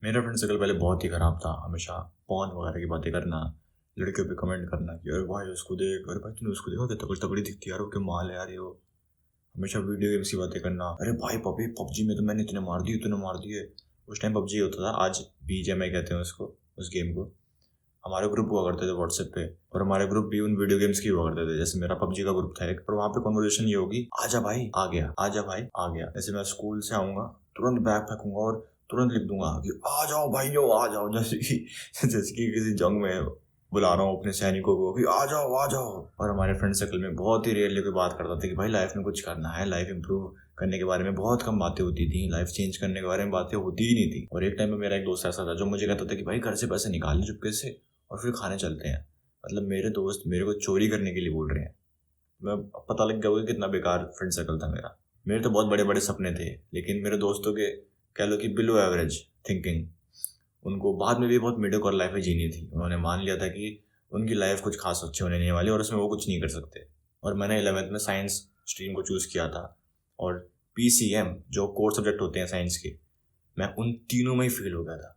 मेरा friend circle पहले बहुत ही ख़राब था। हमेशा पॉर्न वगैरह की बातें करना, लड़कियों पे कमेंट करना कि अरे भाई उसको देख, अरे भाई तूने उसको देखा, क्या तगड़ी तगड़ी दिखती है यार, वो क्या माल है यार ये वो। हमेशा वीडियो गेम्स की बातें करना, अरे भाई पबजी पबजी में तो मैंने इतने मार दिए, इतने मार दिए। उस टाइम पबजी होता था, आज बीजीएमआई कहते हैं उसको, उस गेम को। हमारे ग्रुप हुआ करते थे व्हाट्सएप पे, और हमारे ग्रुप भी उन वीडियो गेम्स की हुआ करते थे। जैसे मेरा पबजी का ग्रुप था एक, और वहाँ पे कॉन्वर्जेशन ये होगी, आजा भाई आ गया, आजा भाई आ गया। जैसे मैं स्कूल से आऊंगा, तुरंत बैग फेंकूंगा और तुरंत लिख दूंगा कि आ जाओ भाइयों आ जाओ, जैसे कि किसी जंग में बुला रहा हूँ अपने सैनिकों को कि आ जाओ आ जाओ। और हमारे फ्रेंड सर्कल में बहुत ही रेयरली कोई बात करता था कि भाई लाइफ में कुछ करना है, लाइफ इंप्रूव करने के बारे में बहुत कम बातें होती थी, लाइफ चेंज करने के बारे में बातें होती ही नहीं थी। और एक टाइम में मेरा एक दोस्त ऐसा था जो मुझे कहता था कि भाई घर से पैसे निकाल ले चुपके से और फिर खाने चलते हैं। मतलब मेरे दोस्त मेरे को चोरी करने के लिए बोल रहे हैं। मैं पता लग गया होगा कितना बेकार फ्रेंड सर्कल था मेरा। मेरे तो बहुत बड़े बड़े सपने थे, लेकिन मेरे दोस्तों के कह लो कि बिलो एवरेज थिंकिंग। उनको बाद में भी बहुत मीडियोकर लाइफ जीनी थी। उन्होंने मान लिया था कि उनकी लाइफ कुछ खास अच्छी होने नहीं वाली और उसमें वो कुछ नहीं कर सकते। और मैंने 11th में साइंस स्ट्रीम को चूज़ किया था, और पीसीएम जो कोर सब्जेक्ट होते हैं साइंस के, मैं उन तीनों में ही फेल हो गया था।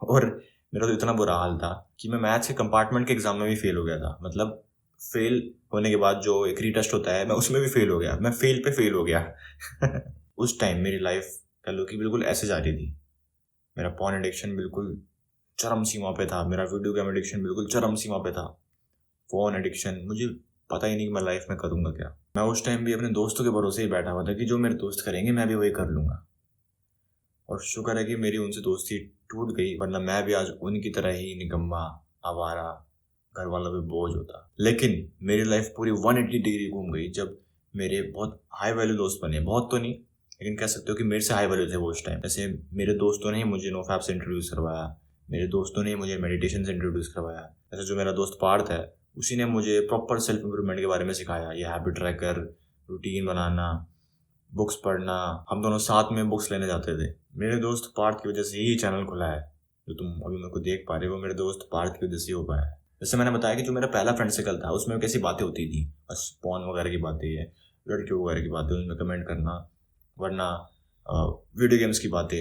और मेरा तो इतना बुरा हाल था कि मैं मैथ्स के कंपार्टमेंट के एग्जाम में भी फेल हो गया था। मतलब फेल होने के बाद जो एक रीटेस्ट होता है, मैं उसमें भी फेल हो गया, मैं फेल पे फेल हो गया। उस टाइम मेरी लाइफ कह लो कि बिल्कुल ऐसे जा रही थी। मेरा पॉर्न एडिक्शन बिल्कुल चरम सीमा पे था, मेरा वीडियो गेम एडिक्शन बिल्कुल चरम सीमा पे था। फोन एडिक्शन, मुझे पता ही नहीं कि मैं लाइफ में करूँगा क्या। मैं उस टाइम भी अपने दोस्तों के भरोसे ही बैठा हुआ था कि जो मेरे दोस्त करेंगे मैं भी वही कर लूँगा। और शुक्र है कि मेरी उनसे दोस्ती टूट गई, वरना मैं भी आज उनकी तरह ही निकम्मा, आवारा, घर वालों पे बोझ होता। लेकिन मेरी लाइफ पूरी 180 डिग्री घूम गई जब मेरे बहुत हाई वैल्यू दोस्त बने। बहुत तो नहीं, लेकिन कह सकते हो कि मेरे से हाई वैल्यू थे वो उस टाइम। जैसे मेरे दोस्तों ने ही मुझे नोफैप से इंट्रोड्यूस करवाया, मेरे दोस्तों ने मुझे मेडिटेशन से इंट्रोड्यूस करवाया। जैसे जो मेरा दोस्त पार्थ है, उसी ने मुझे प्रॉपर सेल्फ इंप्रूवमेंट के बारे में सिखाया, ये हैबिट ट्रैकर, रूटीन बनाना, बुक्स पढ़ना। हम दोनों साथ में बुक्स लेने जाते थे। मेरे दोस्त पार्थ की वजह से ही चैनल खुला है, जो तुम अभी मेरे को देख पा रहे हो, वो मेरे दोस्त पार्थ की वजह से हो पाया है। जैसे मैंने बताया कि जो मेरा पहला फ्रेंड सर्कल था उसमें कैसी बातें होती थी, बस पॉर्न वगैरह की बातें है, लड़कियों वगैरह की बातें, उनमें कमेंट करना, वरना वीडियो गेम्स की बातें।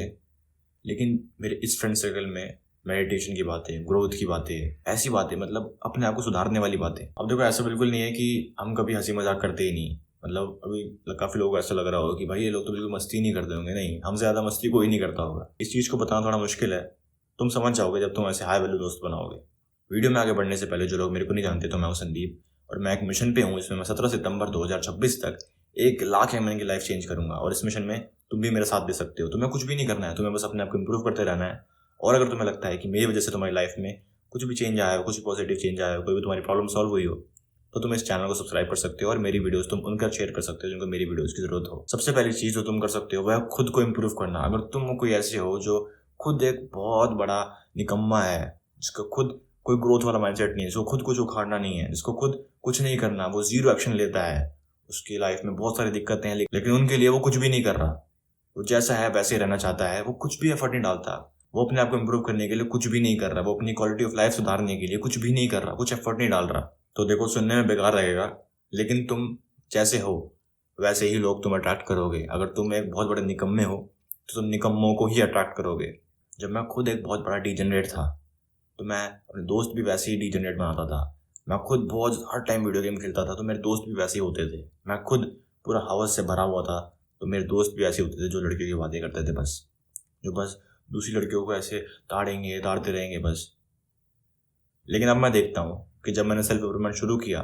लेकिन मेरे इस फ्रेंड सर्कल में मेडिटेशन की बातें, ग्रोथ की बातें, ऐसी बातें, मतलब अपने आप को सुधारने वाली बातें। अब देखो ऐसा बिल्कुल नहीं है कि हम कभी हंसी मजाक करते ही नहीं। मतलब अभी काफ़ी लोगों को ऐसा लग रहा होगा कि भाई ये लोग तो बिल्कुल मस्ती नहीं करते होंगे। नहीं, हमसे ज़्यादा मस्ती कोई नहीं करता होगा। इस चीज़ को बताना थोड़ा मुश्किल है, तुम समझ जाओगे जब तुम ऐसे हाई वैल्यू दोस्त बनाओगे। वीडियो में आगे बढ़ने से पहले जो लोग मेरे को नहीं जानते, तो मैं हूँ संदीप, और मैं एक मिशन पे हूँ जिसमें मैं 17 सितंबर 2026 तक 1 लाख एमएन की लाइफ चेंज करूंगा। और इस मिशन में तुम भी मेरा साथ दे सकते हो। तुम्हें कुछ भी नहीं करना है, तुम्हें बस अपने आप को इम्प्रूव करते रहना है। और अगर तुम्हें लगता है कि मेरी वजह से तुम्हारी लाइफ में कुछ भी चेंज आया हो, कुछ भी पॉजिटिव चेंज आया हो, कोई भी तुम्हारी प्रॉब्लम सॉल्व हुई हो, तो तुम इस चैनल को सब्सक्राइब कर सकते हो और मेरी वीडियोस तुम उनका शेयर कर सकते हो जिनको मेरी वीडियोस की जरूरत हो। सबसे पहली चीज़ जो तुम कर सकते हो वह है खुद को इम्प्रूव करना। अगर तुम कोई ऐसे हो जो खुद एक बहुत बड़ा निकम्मा है, जिसका खुद कोई ग्रोथ वाला माइंडसेट नहीं है, जिसको खुद कुछ उखाड़ना नहीं है, जिसको खुद कुछ नहीं करना, वो जीरो एक्शन लेता है, उसकी लाइफ में बहुत सारी दिक्कतें हैं, लेकिन उनके लिए वो कुछ भी नहीं कर रहा, वो जैसा है वैसे ही रहना चाहता है, वो कुछ भी एफर्ट नहीं डालता, वो अपने आप को इम्प्रूव करने के लिए कुछ भी नहीं कर रहा, वो अपनी क्वालिटी ऑफ लाइफ सुधारने के लिए कुछ भी नहीं कर रहा, कुछ एफर्ट नहीं डाल रहा, तो देखो सुनने में बेकार लगेगा, लेकिन तुम जैसे हो वैसे ही लोग तुम अट्रैक्ट करोगे। अगर तुम एक बहुत बड़े निकम्मे हो तो तुम निकम्मों को ही अट्रैक्ट करोगे। जब मैं खुद एक बहुत बड़ा डीजेनरेट था, तो मैं अपने दोस्त भी वैसे ही डीजेनरेट बनाता था। मैं खुद बहुत हर टाइम वीडियो गेम खेलता था, तो मेरे दोस्त भी वैसे ही होते थे। मैं खुद पूरा हवस से भरा हुआ था, तो मेरे दोस्त भी ऐसे होते थे जो लड़कियों की बातें करते थे, बस जो बस दूसरी लड़कियों को ऐसे ताड़ेंगे, ताड़ते रहेंगे बस। लेकिन अब मैं देखता हूँ कि जब मैंने सेल्फ इम्प्रूवमेंट शुरू किया,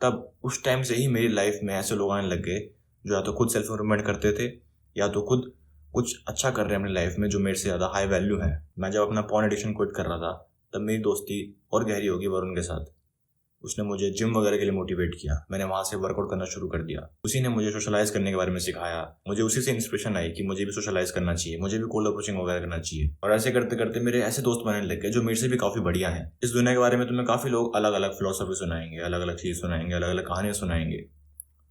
तब उस टाइम से ही मेरी लाइफ में ऐसे लोग आने लग गए जो या तो खुद सेल्फ इम्प्रूवमेंट करते थे, या तो खुद कुछ अच्छा कर रहे हैं अपनी लाइफ में जो मेरे से ज़्यादा हाई वैल्यू है। मैं जब अपना पॉर्न एडिक्शन क्विट कर रहा था, तब मेरी दोस्ती और गहरी होगी वरुण के साथ। उसने मुझे जिम वगैरह के लिए मोटिवेट किया, मैंने वहाँ से वर्कआउट करना शुरू कर दिया। उसी ने मुझे सोशलाइज करने के बारे में सिखाया, मुझे उसी से इंस्पिरेशन आई कि मुझे भी सोशलाइज करना चाहिए, मुझे भी कोल्ड अप्रोचिंग वगैरह करना चाहिए। और ऐसे करते करते मेरे ऐसे दोस्त बनने लग गए जो मेरे से भी काफ़ी बढ़िया हैं। इस दुनिया के बारे में तुम्हें काफ़ी लोग अलग अलग फिलोसफी सुनाएंगे, अलग अलग चीज़ सुनाएंगे, अलग अलग कहानियाँ सुनाएंगे,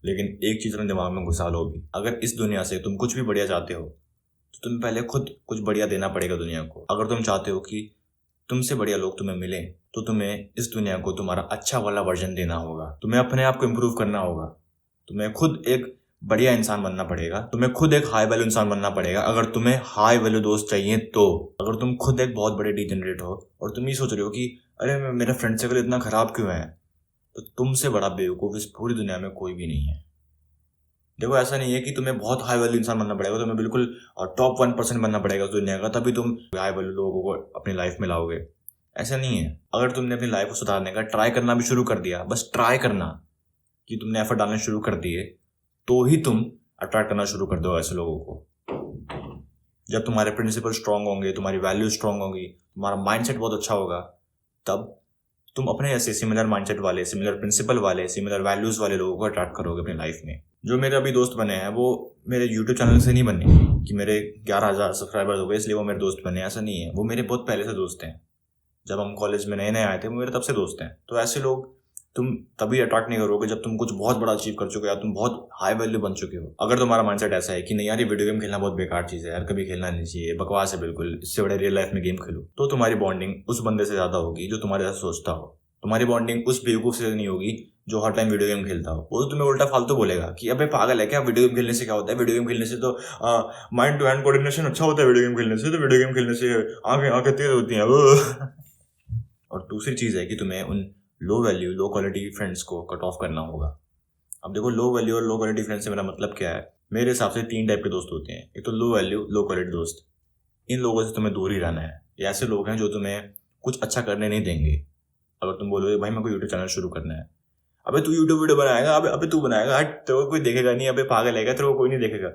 लेकिन एक चीज़ अपने दिमाग में घुसा लो भी, अगर इस दुनिया से तुम कुछ भी बढ़िया चाहते हो तो तुम्हें पहले खुद कुछ बढ़िया देना पड़ेगा दुनिया को। अगर तुम चाहते हो कि तुमसे बढ़िया लोग तुम्हें मिलें, तो तुम्हें इस दुनिया को तुम्हारा अच्छा वाला वर्जन देना होगा, तुम्हें अपने आप को इम्प्रूव करना होगा, तुम्हें खुद एक बढ़िया इंसान बनना पड़ेगा, तुम्हें खुद एक हाई वैल्यू इंसान बनना पड़ेगा। अगर तुम्हें हाई वैल्यू दोस्त चाहिए तो अगर तुम खुद एक बहुत बड़े डिजेनरेट हो और तुम ये सोच रहे हो कि अरे मेरा फ्रेंड सर्कल इतना खराब क्यों है, तो तुमसे बड़ा बेवकूफ़ इस पूरी दुनिया में कोई भी नहीं है। देखो ऐसा नहीं है कि तुम्हें बहुत हाई वैल्यू इंसान बनना पड़ेगा, तुम्हें बिल्कुल टॉप 1% बनना पड़ेगा उस दुनिया का, तभी तुम हाई वैल्यू लोगों को अपनी लाइफ में लाओगे। ऐसा नहीं है। अगर तुमने अपनी लाइफ को सुधारने का ट्राई करना भी शुरू कर दिया, बस ट्राई करना कि तुमने एफर्ट डालना शुरू कर दिए, तो ही तुम अट्रैक्ट करना शुरू कर दो ऐसे लोगों को। जब तुम्हारे प्रिंसिपल स्ट्रांग होंगे, तुम्हारी वैल्यू स्ट्रांग होगी, तुम्हारा माइंडसेट बहुत अच्छा होगा, तब तुम अपने ऐसे सिमिलर माइंडसेट वाले, सिमिलर प्रिंसिपल वाले, सिमिलर वैल्यूज वाले लोगों को अट्रैक्ट करोगे अपनी लाइफ में। जो मेरे अभी दोस्त बने हैं वो मेरे यूट्यूब चैनल से नहीं बने कि मेरे 11,000 सब्सक्राइबर्स हो गए इसलिए वो मेरे दोस्त बने, ऐसा नहीं है। वो मेरे बहुत पहले से दोस्त हैं। जब हम कॉलेज में नए नए आए थे वो मेरे तब से दोस्त हैं। तो ऐसे लोग तुम तभी अट्रैक्ट नहीं करोगे जब तुम कुछ बहुत बड़ा अचीव कर चुके हो या तुम बहुत हाई वैल्यू बन चुके हो। अगर तुम्हारा माइंडसेट ऐसा है कि नहीं यार ये वीडियो गेम खेलना बहुत बेकार चीज़ है यार, कभी खेलना नहीं चाहिए, बकवास है बिल्कुल, इससे बड़े रियल लाइफ में गेम खेलो, तो तुम्हारी बॉन्डिंग उस बंदे से ज़्यादा होगी जो तुम्हारे साथ सोचता हो। तुम्हारी बॉन्डिंग उस बेवकूफ़ से नहीं होगी जो हर टाइम वीडियो गेम खेलता हो। वो तो तुम्हें उल्टा फालतू बोलेगा कि अबे पागल है क्या, वीडियो गेम खेलने से क्या होता है, वीडियो गेम खेलने से तो माइंड टू हैंड कोऑर्डिनेशन अच्छा होता है, वीडियो गेम खेलने से तो वीडियो गेम खेलने से आंखें आंखें तेज होती हैं वो। और दूसरी चीज़ है कि तुम्हें उन low value low quality friends को कट ऑफ करना होगा। अब देखो लो वैल्यू और लो क्वालिटी फ्रेंड्स से मेरा मतलब क्या है। मेरे हिसाब से 3 टाइप के दोस्त होते हैं। एक तो लो वैल्यू लो क्वालिटी दोस्त, इन लोगों से तुम्हें दूर ही रहना है। ये ऐसे लोग हैं जो तुम्हें कुछ अच्छा करने नहीं देंगे। अगर तुम बोलोगे भाई मेरे को यूट्यूब चैनल शुरू करना है, अबे तू यूट्यूब वीडियो बनाएगा, अबे अबे तू बनाएगा, हट, तेरे को कोई देखेगा नहीं, अबे पागल है क्या, तेरे को कोई नहीं देखेगा,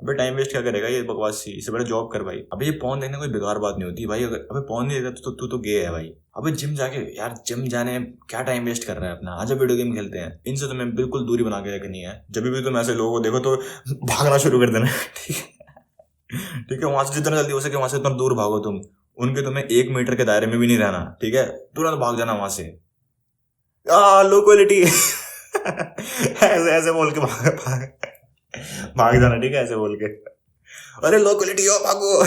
अबे टाइम वेस्ट क्या करेगा ये बकवास सी, इससे बड़ा जॉब कर भाई। अबे ये पॉन देखने कोई बेकार बात नहीं होती भाई। अगर अबे पॉन नहीं देखता तो तू तो गे है भाई। अबे जिम जाके यार, जिम जाने क्या टाइम वेस्ट कर रहा है अपना, आजा वीडियो गेम खेलते हैं। इनसे तुम्हें बिल्कुल दूरी बना के रखनी है। जब भी तुम ऐसे लोगों को देखो तो भागना शुरू कर देना, ठीक है, ठीक है, वहां से जितना जल्दी हो सके वहां से उतना दूर भागो तुम। उनके तुम्हें 1 मीटर के दायरे में भी नहीं रहना, ठीक है, तुरंत भाग जाना वहां से। लो क्वालिटी ऐसे ऐसे बोल के भाग भाग भाग जाना, ठीक है, ऐसे बोल के अरे लो क्वालिटी हो भागो।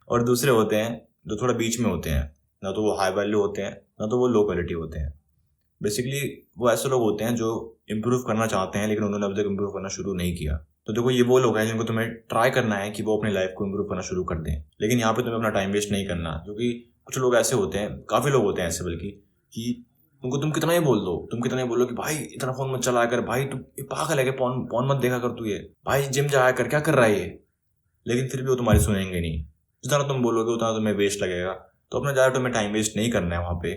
और दूसरे होते हैं जो थोड़ा बीच में होते हैं, ना तो वो हाई वैल्यू होते हैं ना तो वो लो क्वालिटी होते हैं। बेसिकली वो ऐसे लोग होते हैं जो इम्प्रूव करना चाहते हैं लेकिन उन्होंने अभी तक इम्प्रूव करना शुरू नहीं किया। तो देखो ये वो लोग हैं जिनको तुम्हें ट्राई करना है कि वो अपनी लाइफ को इम्प्रूव करना शुरू कर दें, लेकिन यहाँ पे तुम्हें अपना टाइम वेस्ट नहीं करना। क्योंकि कुछ लोग ऐसे होते हैं, काफ़ी लोग होते हैं ऐसे बल्कि, कि उनको तुम कितना ही बोल दो, तुम कितना ही बोलो कि भाई इतना फोन मत चलाया कर, भाई तू ये पागल है कि फोन फोन मत देखा कर, तू ये भाई जिम जाया कर, क्या कर रहा है ये, लेकिन फिर भी वो तुम्हारी सुनेंगे नहीं। जितना तुम बोलोगे उतना तुम्हें वेस्ट लगेगा। तो अपना ज़्यादा तुम्हें टाइम वेस्ट नहीं करना है वहाँ पे,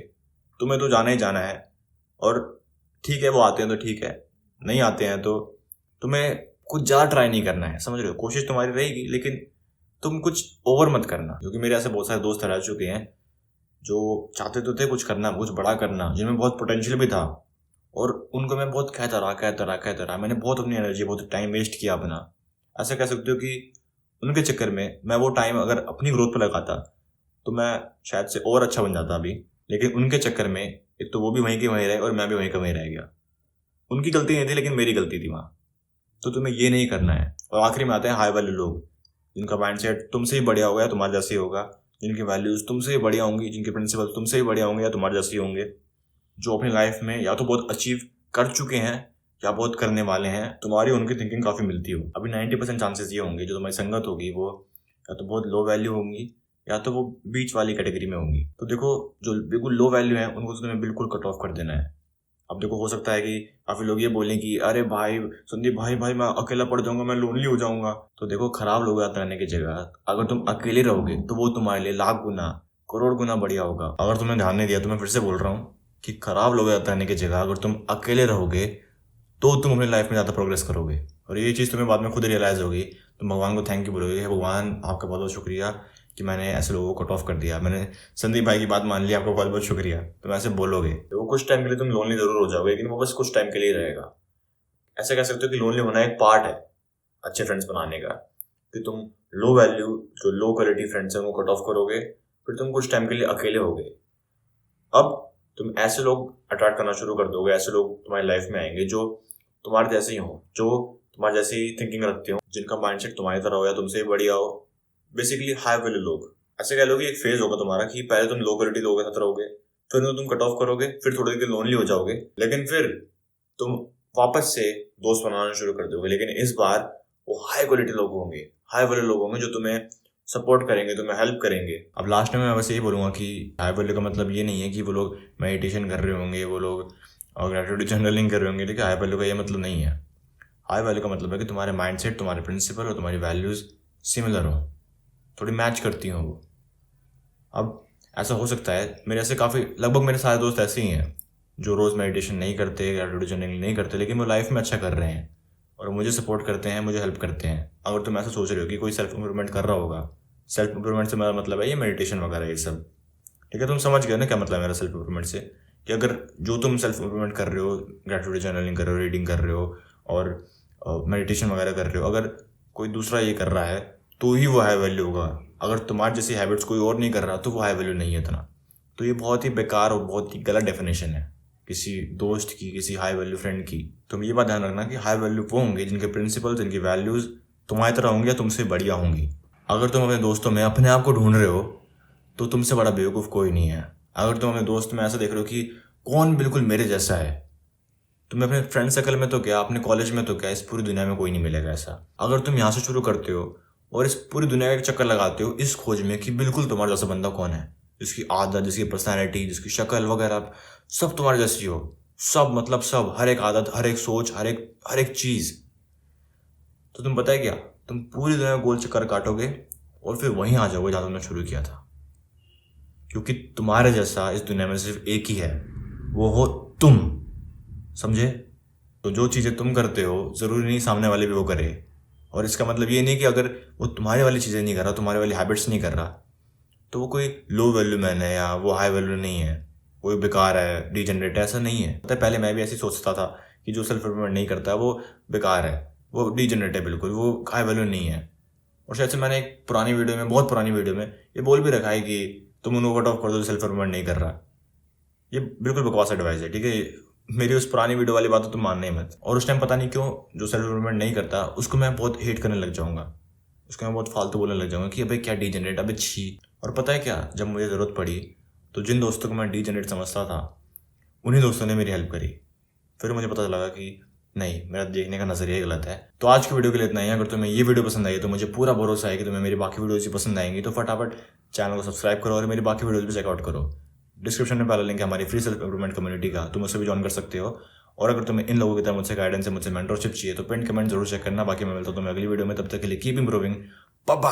तुम्हें तो जाना ही जाना है। और ठीक है वो आते हैं तो ठीक है, नहीं आते हैं तो तुम्हें कुछ ज़्यादा ट्राई नहीं करना है, समझ रहे हो, कोशिश तुम्हारी रहेगी लेकिन तुम कुछ ओवर मत करना। क्योंकि मेरे ऐसे बहुत सारे दोस्त रह चुके हैं जो चाहते तो थे कुछ करना, कुछ बड़ा करना, जिनमें बहुत पोटेंशियल भी था, और उनको मैं बहुत कहता रहा, मैंने बहुत अपनी एनर्जी बहुत टाइम वेस्ट किया अपना। ऐसा कह सकते हो कि उनके चक्कर में मैं वो टाइम अगर अपनी ग्रोथ पर लगाता तो मैं शायद से और अच्छा बन जाता अभी, लेकिन उनके चक्कर में एक तो वो भी वहीं के वहीं रहे और मैं भी वहीं का वहीं रह गया। उनकी गलती नहीं थी लेकिन मेरी गलती थी वहाँ। तो तुम्हें ये नहीं करना है। और आखिरी में आते हैं हाई वैल्यू लोग, जिनका माइंडसेट तुमसे ही बढ़िया होगा या तुम्हारे जैसे ही होगा, जिनकी वैल्यूज़ तुमसे ही बढ़िया होंगी, जिनके प्रिंसिपल तुमसे ही बढ़िया होंगे या तुम्हारे जैसे ही होंगे, जो अपनी लाइफ में या तो बहुत अचीव कर चुके हैं या बहुत करने वाले हैं। तुम्हारी उनकी थिंकिंग काफ़ी मिलती हो। अभी 90% चांसेस ये होंगे जो तुम्हारी संगत होगी वो या तो बहुत लो वैल्यू होंगी या तो वो बीच वाली कैटेगरी में होंगी। तो देखो जो बिल्कुल लो वैल्यू है उनको तो तुम्हें बिल्कुल कट ऑफ कर देना है। अब देखो हो सकता है कि काफ़ी लोग ये बोलें कि अरे भाई संदीप भाई मैं अकेला पड़ जाऊंगा, मैं लोनली हो जाऊंगा। तो देखो खराब लोग याद रहने की जगह अगर तुम अकेले रहोगे तो वो तुम्हारे लिए लाख गुना करोड़ गुना बढ़िया होगा। अगर तुमने ध्यान नहीं दिया तो मैं फिर से बोल रहा हूँ कि खराब लोग याद रहने की जगह अगर तुम अकेले रहोगे तो तुम अपनी लाइफ में ज़्यादा प्रोग्रेस करोगे। और ये चीज़ तुम्हें बाद में खुद रियलाइज़ होगी, तुम भगवान को थैंक यू बोलोगे, भगवान आपका बहुत बहुत शुक्रिया कि मैंने ऐसे लोगों को कट ऑफ कर दिया, मैंने संदीप भाई की बात मान ली, आपका बहुत बहुत शुक्रिया। तुम ऐसे बोलोगे तो वो कुछ टाइम के लिए तुम लोनली जरूर हो जाओगे, लेकिन वो बस कुछ टाइम के लिए रहेगा। ऐसे कह सकते हो कि लोनली होना एक पार्ट है अच्छे फ्रेंड्स बनाने का, कि तुम लो वैल्यू जो लो क्वालिटी फ्रेंड्स हैं वो कट ऑफ करोगे, फिर तुम कुछ टाइम के लिए अकेले होगे। अब तुम ऐसे लोग अट्रैक्ट करना शुरू कर दोगे, ऐसे लोग तुम्हारी लाइफ में आएंगे जो तुम्हारे जैसे ही हो, जो तुम्हारे जैसे ही थिंकिंग रखते हो, जिनका माइंडसेट तुम्हारी तरह हो या तुमसे बढ़िया हो, बेसिकली हाई वैल्यू लोग। ऐसे कह लो कि एक फेज होगा तुम्हारा कि पहले तुम लो क्वालिटी लोगों के साथ रहोगे, फिर तुम कट ऑफ करोगे, फिर थोड़ी देर लोनली हो जाओगे, लेकिन फिर तुम वापस से दोस्त बनाना शुरू कर दोगे, लेकिन इस बार वो हाई क्वालिटी लोग होंगे, हाई वैल्यू लोग होंगे जो तुम्हें सपोर्ट करेंगे, तुम्हें हेल्प करेंगे। अब लास्ट में मैं बस यही बोलूँगा कि हाई वैल्यू का मतलब ये नहीं है कि वो लोग मेडिटेशन कर रहे होंगे, वो लोग और ग्रेटिट्यूड जर्नलिंग कर रहे होंगे, लेकिन हाई वैल्यू का ये मतलब नहीं है। हाई वैल्यू का मतलब है कि तुम्हारे माइंडसेट, तुम्हारे प्रिंसिपल और तुम्हारी वैल्यूज़ सिमिलर हो, थोड़ी मैच करती हो वो। अब ऐसा हो सकता है, मेरे ऐसे काफ़ी, लगभग मेरे सारे दोस्त ऐसे ही हैं जो रोज़ मेडिटेशन नहीं करते, ग्रेटिट्यूड जर्नलिंग नहीं करते, लेकिन वो लाइफ में अच्छा कर रहे हैं और मुझे सपोर्ट करते हैं, मुझे हेल्प करते हैं। अगर तुम ऐसा सोच रहे हो कि कोई सेल्फ इम्प्रूवमेंट कर रहा होगा, सेल्फ इम्प्रूवमेंट से मेरा मतलब है ये मेडिटेशन वगैरह ये सब, ठीक है, तुम समझ गए ना क्या मतलब है मेरा सेल्फ इम्प्रूवमेंट से, कि अगर जो तुम सेल्फ इम्प्रूवमेंट कर रहे हो, ग्रेटिट्यूड जर्नलिंग कर रहे हो, रीडिंग कर रहे हो और मेडिटेशन वगैरह कर रहे हो, अगर कोई दूसरा ये कर रहा है तो ही वो हाई वैल्यू होगा। अगर तुम्हारी जैसी हैबिट्स कोई और नहीं कर रहा तो वो हाई वैल्यू नहीं है इतना। तो ये बहुत ही बेकार और बहुत ही गलत डेफिनेशन है किसी दोस्त की, किसी हाई वैल्यू फ्रेंड की। तुम ये बात ध्यान रखना कि हाई वैल्यू वो होंगे जिनके प्रिंसिपल्स, जिनकी वैल्यूज़ तुम्हारी तरह होंगी या तुमसे बढ़िया होंगी। अगर तुम अपने दोस्तों में अपने आप को ढूंढ रहे हो तो तुमसे बड़ा बेवकूफ़ कोई नहीं है। अगर तुम अपने दोस्त में ऐसा देख रहे हो कि कौन बिल्कुल मेरे जैसा है, तुम्हें अपने फ्रेंड सर्कल में तो क्या, अपने कॉलेज में तो क्या, इस पूरी दुनिया में कोई नहीं मिलेगा ऐसा। अगर तुम यहाँ से शुरू करते हो और इस पूरी दुनिया का एक चक्कर लगाते हो इस खोज में कि बिल्कुल तुम्हारे जैसा बंदा कौन है, जिसकी आदत, जिसकी पर्सनैलिटी, जिसकी शक्ल वगैरह सब तुम्हारे जैसी हो, सब मतलब सब, हर एक आदत, हर एक सोच, हर एक चीज़, तो तुम पता है क्या, तुम पूरी दुनिया में गोल चक्कर काटोगे और फिर वहीं आ जाओगे जहाँ तुमने शुरू किया था। क्योंकि तुम्हारे जैसा इस दुनिया में सिर्फ एक ही है, वो हो तुम। समझे? तो जो चीज़ें तुम करते हो ज़रूरी नहीं सामने वाले भी वो करे। और इसका मतलब ये नहीं कि अगर वो तुम्हारी वाली चीज़ें नहीं कर रहा, तुम्हारी वाली हैबिट्स नहीं कर रहा, तो वो कोई लो वैल्यू मैन है या वो हाई वैल्यू नहीं है, कोई बेकार है, डीजनरेट है, ऐसा नहीं है। पता है पहले मैं भी ऐसे ही सोचता था कि जो सेल्फ इम्प्रूवमेंट नहीं करता वो बेकार है, वो डीजनरेट है, बिल्कुल वो हाई वैल्यू नहीं है। और शायद से मैंने एक पुरानी वीडियो में, बहुत पुरानी वीडियो में ये बोल भी रखा है कि तुम उन्हें कट ऑफ कर दो सेल्फ इम्प्रूवमेंट नहीं कर रहा। ये बिल्कुल बकवास एडवाइस है, ठीक है। मेरी उस पुरानी वीडियो वाली बात तो तुम मानना ही मत। और उस टाइम पता नहीं क्यों जो सेल्फ इम्प्रूवमेंट नहीं करता उसको मैं बहुत हेट करने लग जाऊंगा, उसको मैं बहुत फालतू बोलने लग जाऊंगा कि अबे क्या डीजनरेट, अबे छी। और पता है क्या, जब मुझे ज़रूरत पड़ी तो जिन दोस्तों को मैं डीजनरेट समझता था उन्हीं दोस्तों ने मेरी हेल्प करी। फिर मुझे पता लगा कि नहीं, मेरा देखने का नज़रिया ही गलत है। तो आज की वीडियो के लिए इतना ही। अगर तुम्हें ये वीडियो पसंद आई तो मुझे पूरा भरोसा है कि तुम्हें मेरी बाकी वीडियोज़ भी पसंद आएंगी। तो फटाफट चैनल को सब्सक्राइब करो और मेरी बाकी वीडियोज़ भी चेकआउट करो। डिस्क्रिप्शन में पहला लिंक है हमारी फ्री सेल्फ इम्प्रूवमेंट कम्युनिटी का, तुम उससे भी ज्वाइन कर सकते हो। और अगर तुम्हें इन लोगों की तरह मुझसे गाइडेंस है, मुझसे मेंटरशिप चाहिए तो पिन कमेंट जरूर चेक करना। बाकी मैं मिलता हूं तुम्हें अगली वीडियो में, तब तक के लिए कीप इम्प्रूविंग। Bye bye.